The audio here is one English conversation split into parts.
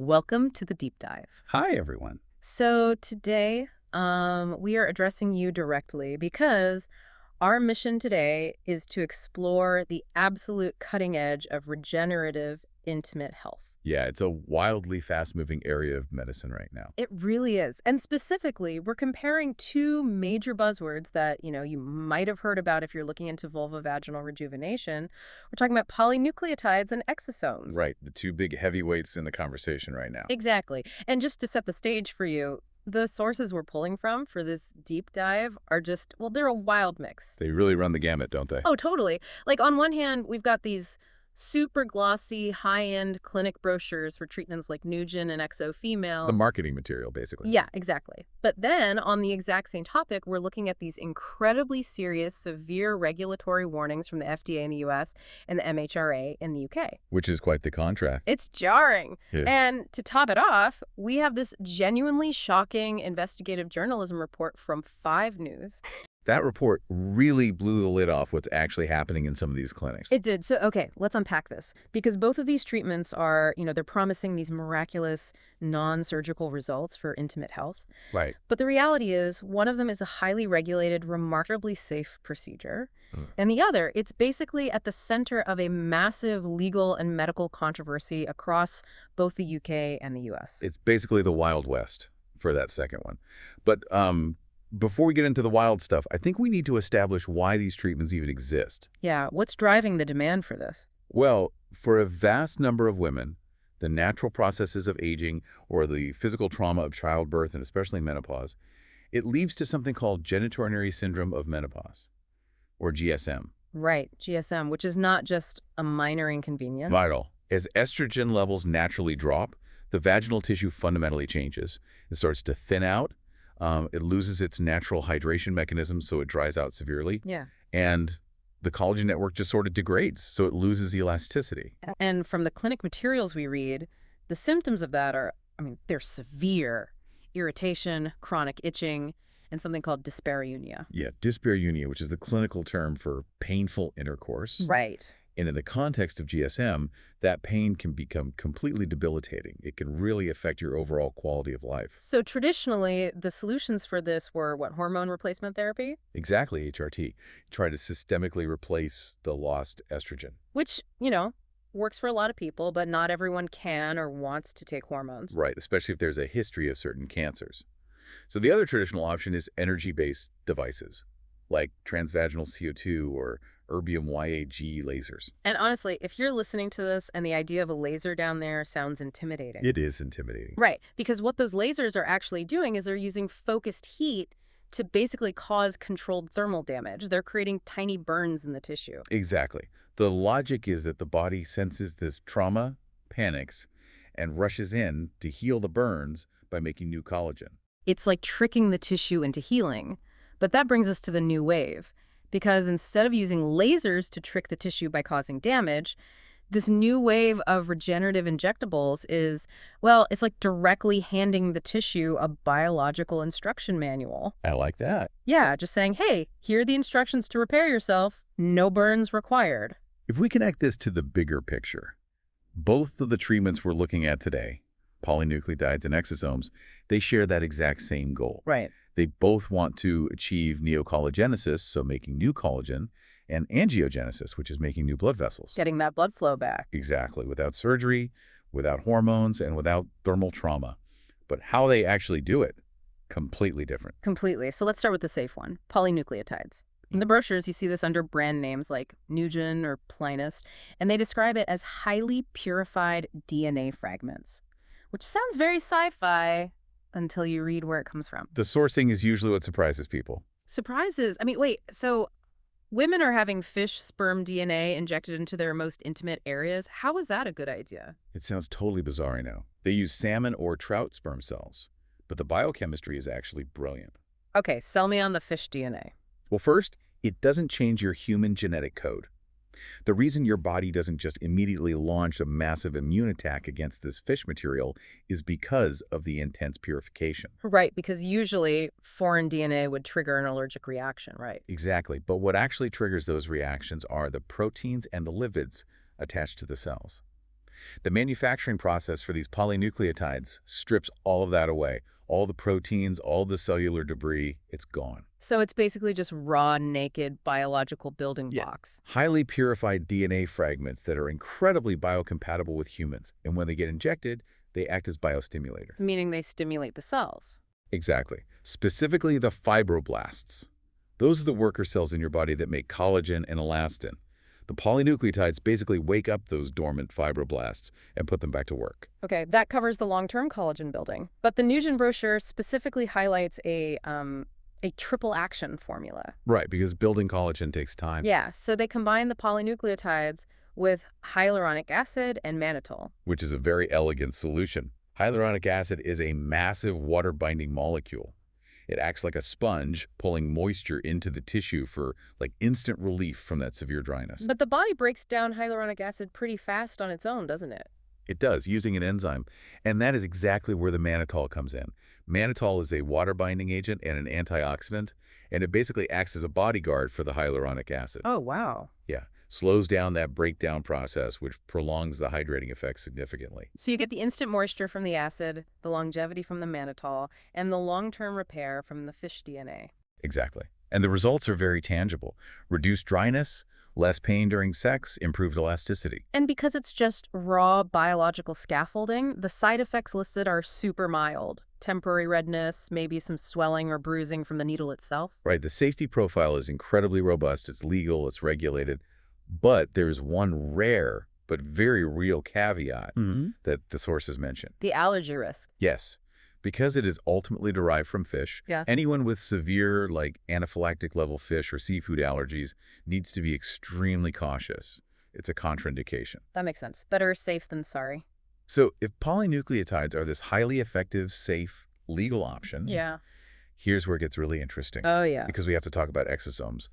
Welcome to the deep dive. Hi, everyone. So today, we are addressing you directly because our mission today is to explore the absolute cutting edge of regenerative intimate health. Yeah, it's a wildly fast-moving area of medicine right now. It really is. And specifically, we're comparing two major buzzwords that, you might have heard about if you're looking into vulvovaginal rejuvenation. We're talking about polynucleotides and exosomes. Right, the two big heavyweights in the conversation right now. Exactly. And just to set the stage for you, the sources we're pulling from for this deep dive are just, well, they're a wild mix. They really run the gamut, don't they? Oh, totally. Like on one hand, we've got these super glossy, high-end clinic brochures for treatments like Nugent and Exo Female. The marketing material, basically. Yeah, exactly. But then on the exact same topic, we're looking at these incredibly serious, severe regulatory warnings from the FDA in the US and the MHRA in the UK. Which is quite the contrast. It's jarring. Yeah. And to top it off, we have this genuinely shocking investigative journalism report from 5 News. That report really blew the lid off what's actually happening in some of these clinics. It did. So, okay, let's unpack this. Because both of these treatments are, they're promising these miraculous non-surgical results for intimate health. Right. But the reality is, one of them is a highly regulated, remarkably safe procedure. And the other, it's basically at the center of a massive legal and medical controversy across both the UK and the US. It's basically the Wild West for that second one. But before we get into the wild stuff, I think we need to establish why these treatments even exist. Yeah, what's driving the demand for this? Well, for a vast number of women, the natural processes of aging or the physical trauma of childbirth and especially menopause, it leads to something called Genitourinary Syndrome of Menopause, or GSM. Right, GSM, which is not just a minor inconvenience. Vital. As estrogen levels naturally drop, the vaginal tissue fundamentally changes. It starts to thin out. It loses its natural hydration mechanism, so it dries out severely. Yeah. And the collagen network just sort of degrades, so it loses elasticity. And from the clinic materials we read, the symptoms of that are, they're severe. Irritation, chronic itching, and something called dyspareunia. Yeah, dyspareunia, which is the clinical term for painful intercourse. Right. And in the context of GSM, that pain can become completely debilitating. It can really affect your overall quality of life. So traditionally, the solutions for this were what, hormone replacement therapy? Exactly, HRT. Try to systemically replace the lost estrogen. Which, works for a lot of people, but not everyone can or wants to take hormones. Right, especially if there's a history of certain cancers. So the other traditional option is energy-based devices, like transvaginal CO2 or erbium YAG lasers. And honestly, if you're listening to this and the idea of a laser down there sounds intimidating. It is intimidating. Right, because what those lasers are actually doing is they're using focused heat to basically cause controlled thermal damage. They're creating tiny burns in the tissue. Exactly. The logic is that the body senses this trauma, panics, and rushes in to heal the burns by making new collagen. It's like tricking the tissue into healing. But that brings us to the new wave. Because instead of using lasers to trick the tissue by causing damage, this new wave of regenerative injectables is, well, it's like directly handing the tissue a biological instruction manual. I like that. Yeah, just saying, hey, here are the instructions to repair yourself. No burns required. If we connect this to the bigger picture, both of the treatments we're looking at today, polynucleotides and exosomes, they share that exact same goal. Right. They both want to achieve neocollagenesis, so making new collagen, and angiogenesis, which is making new blood vessels. Getting that blood flow back. Exactly, without surgery, without hormones, and without thermal trauma. But how they actually do it, completely different. Completely. So let's start with the safe one, polynucleotides. In the brochures, you see this under brand names like Nugent or Plinus, and they describe it as highly purified DNA fragments, which sounds very sci-fi until you read where it comes from. The sourcing is usually what surprises people. Surprises? Wait, so women are having fish sperm DNA injected into their most intimate areas? How is that a good idea? It sounds totally bizarre, I know. They use salmon or trout sperm cells, but the biochemistry is actually brilliant. Okay, sell me on the fish DNA. Well, first, it doesn't change your human genetic code. The reason your body doesn't just immediately launch a massive immune attack against this fish material is because of the intense purification. Right, because usually foreign DNA would trigger an allergic reaction, right? Exactly, but what actually triggers those reactions are the proteins and the lipids attached to the cells. The manufacturing process for these polynucleotides strips all of that away. All the proteins, all the cellular debris, it's gone. So it's basically just raw, naked biological building Yeah. blocks. Highly purified DNA fragments that are incredibly biocompatible with humans. And when they get injected, they act as biostimulators. Meaning they stimulate the cells. Exactly. Specifically the fibroblasts. Those are the worker cells in your body that make collagen and elastin. The polynucleotides basically wake up those dormant fibroblasts and put them back to work. Okay, that covers the long-term collagen building. But the Nugent brochure specifically highlights a triple action formula. Right, because building collagen takes time. Yeah, so they combine the polynucleotides with hyaluronic acid and mannitol. Which is a very elegant solution. Hyaluronic acid is a massive water-binding molecule. It acts like a sponge, pulling moisture into the tissue for instant relief from that severe dryness. But the body breaks down hyaluronic acid pretty fast on its own, doesn't it? It does, using an enzyme. And that is exactly where the mannitol comes in. Mannitol is a water-binding agent and an antioxidant, and it basically acts as a bodyguard for the hyaluronic acid. Oh, wow. Yeah, slows down that breakdown process, which prolongs the hydrating effect significantly. So you get the instant moisture from the acid, the longevity from the mannitol, and the long-term repair from the fish DNA. Exactly. And the results are very tangible. Reduced dryness, less pain during sex, improved elasticity. And because it's just raw biological scaffolding, the side effects listed are super mild. Temporary redness, maybe some swelling or bruising from the needle itself. Right, the safety profile is incredibly robust. It's legal, it's regulated. But there's one rare but very real caveat that the sources mention. The allergy risk. Yes, because it is ultimately derived from fish, anyone with severe anaphylactic level fish or seafood allergies needs to be extremely cautious. It's a contraindication. That makes sense. Better safe than sorry. So if polynucleotides are this highly effective, safe, legal option, here's where it gets really interesting. Oh, yeah. Because we have to talk about exosomes.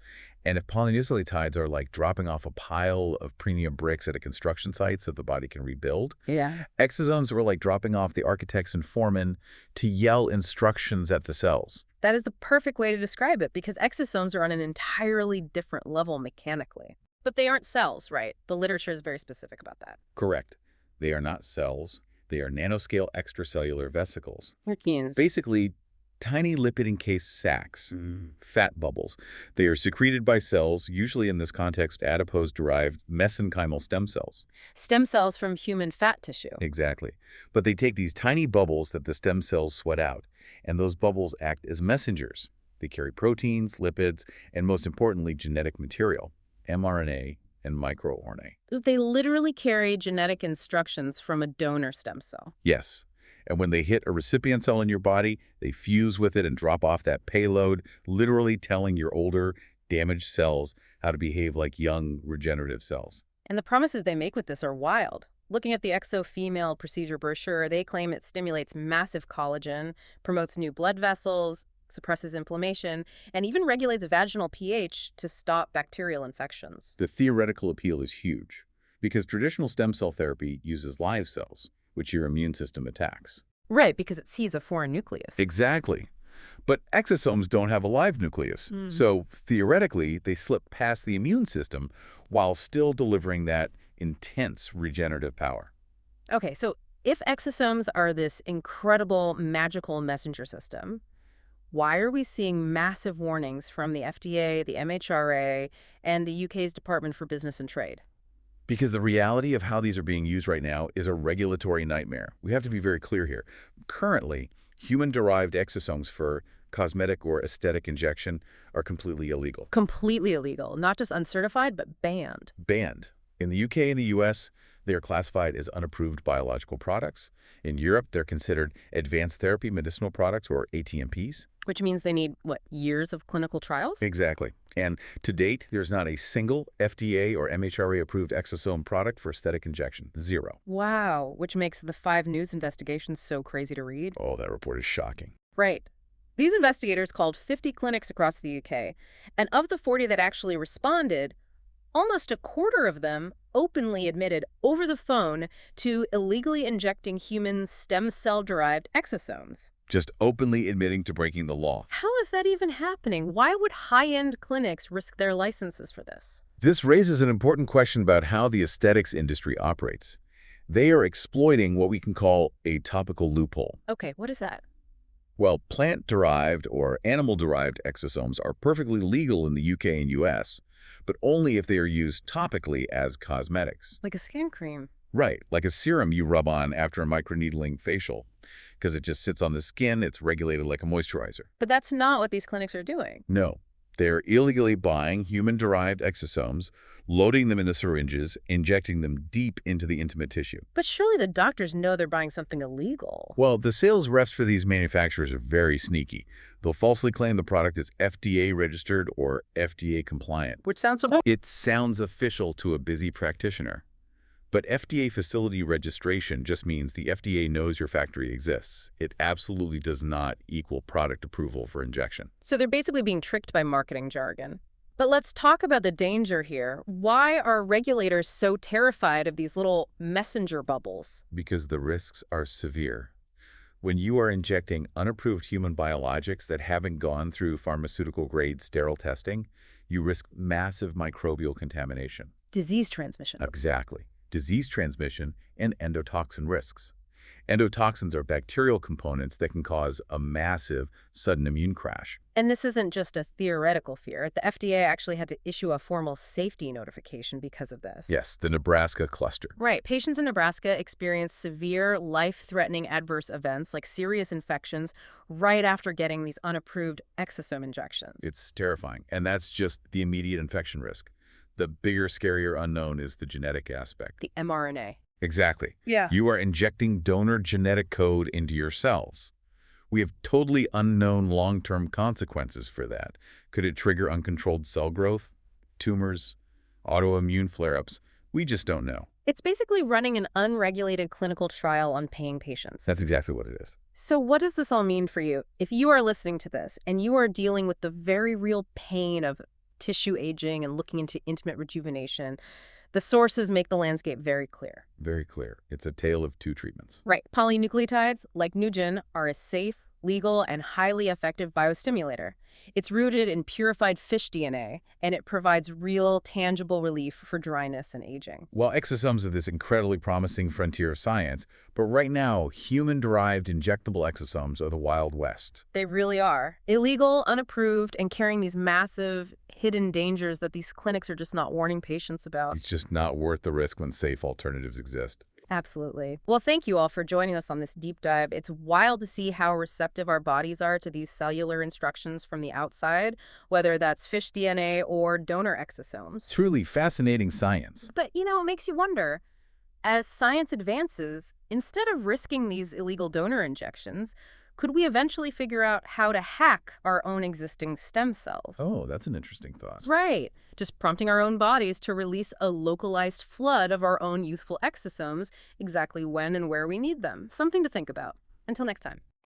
And if polynucleotides are like dropping off a pile of premium bricks at a construction site so the body can rebuild, exosomes were like dropping off the architects and foremen to yell instructions at the cells. That is the perfect way to describe it, because exosomes are on an entirely different level mechanically. But they aren't cells, right? The literature is very specific about that. Correct. They are not cells. They are nanoscale extracellular vesicles. Which means? Basically, tiny lipid-encased sacs, fat bubbles. They are secreted by cells, usually in this context adipose-derived mesenchymal stem cells. Stem cells from human fat tissue. Exactly. But they take these tiny bubbles that the stem cells sweat out, and those bubbles act as messengers. They carry proteins, lipids, and most importantly, genetic material, mRNA and microRNA. They literally carry genetic instructions from a donor stem cell. Yes. And when they hit a recipient cell in your body, they fuse with it and drop off that payload, literally telling your older, damaged cells how to behave like young, regenerative cells. And the promises they make with this are wild. Looking at the Exo Female procedure brochure, they claim it stimulates massive collagen, promotes new blood vessels, suppresses inflammation, and even regulates vaginal pH to stop bacterial infections. The theoretical appeal is huge, because traditional stem cell therapy uses live cells, which your immune system attacks. Right, because it sees a foreign nucleus. Exactly. But exosomes don't have a live nucleus, so theoretically, they slip past the immune system while still delivering that intense regenerative power. Okay, so if exosomes are this incredible, magical messenger system, why are we seeing massive warnings from the FDA, the MHRA, and the UK's Department for Business and Trade? Because the reality of how these are being used right now is a regulatory nightmare. We have to be very clear here. Currently, human-derived exosomes for cosmetic or aesthetic injection are completely illegal. Completely illegal. Not just uncertified, but banned. Banned. In the UK and the US, they are classified as unapproved biological products. In Europe, they're considered advanced therapy medicinal products, or ATMPs. Which means they need, what, years of clinical trials? Exactly. And to date, there's not a single FDA or MHRA-approved exosome product for aesthetic injection. Zero. Wow, which makes the 5 News investigations so crazy to read. Oh, that report is shocking. Right. These investigators called 50 clinics across the UK, and of the 40 that actually responded, almost a quarter of them openly admitted over the phone to illegally injecting human stem cell-derived exosomes. Just openly admitting to breaking the law. How is that even happening? Why would high-end clinics risk their licenses for this? This raises an important question about how the aesthetics industry operates. They are exploiting what we can call a topical loophole. Okay, what is that? Well, plant-derived or animal-derived exosomes are perfectly legal in the UK and US, but only if they are used topically as cosmetics. Like a skin cream. Right, like a serum you rub on after a microneedling facial. Because it just sits on the skin, it's regulated like a moisturizer. But that's not what these clinics are doing. No, they're illegally buying human-derived exosomes, loading them into syringes, injecting them deep into the intimate tissue. But surely the doctors know they're buying something illegal. Well, the sales reps for these manufacturers are very sneaky. They'll falsely claim the product is FDA registered or FDA compliant. Which sounds It sounds official to a busy practitioner. But FDA facility registration just means the FDA knows your factory exists. It absolutely does not equal product approval for injection. So they're basically being tricked by marketing jargon. But let's talk about the danger here. Why are regulators so terrified of these little messenger bubbles? Because the risks are severe. When you are injecting unapproved human biologics that haven't gone through pharmaceutical-grade sterile testing, you risk massive microbial contamination. Disease transmission. Exactly. Disease transmission and endotoxin risks. Endotoxins are bacterial components that can cause a massive, sudden immune crash. And this isn't just a theoretical fear. The FDA actually had to issue a formal safety notification because of this. Yes, the Nebraska cluster. Right. Patients in Nebraska experience severe, life-threatening adverse events like serious infections right after getting these unapproved exosome injections. It's terrifying, and that's just the immediate infection risk. The bigger, scarier unknown is the genetic aspect. The mRNA. Exactly. Yeah. You are injecting donor genetic code into your cells. We have totally unknown long-term consequences for that. Could it trigger uncontrolled cell growth, tumors, autoimmune flare-ups? We just don't know. It's basically running an unregulated clinical trial on paying patients. That's exactly what it is. So what does this all mean for you? If you are listening to this and you are dealing with the very real pain of tissue aging and looking into intimate rejuvenation, the sources make the landscape very clear. Very clear. It's a tale of two treatments. Right. Polynucleotides, like Nugent, are a safe, legal, and highly effective biostimulator. It's rooted in purified fish DNA, and it provides real, tangible relief for dryness and aging. Well, exosomes are this incredibly promising frontier of science, but right now, human-derived injectable exosomes are the Wild West. They really are. Illegal, unapproved, and carrying these massive, hidden dangers that these clinics are just not warning patients about. It's just not worth the risk when safe alternatives exist. Absolutely. Well, thank you all for joining us on this deep dive. It's wild to see how receptive our bodies are to these cellular instructions from the outside, whether that's fish DNA or donor exosomes. Truly fascinating science. But, it makes you wonder, as science advances, instead of risking these illegal donor injections, could we eventually figure out how to hack our own existing stem cells? Oh, that's an interesting thought. Right. Just prompting our own bodies to release a localized flood of our own youthful exosomes exactly when and where we need them. Something to think about. Until next time.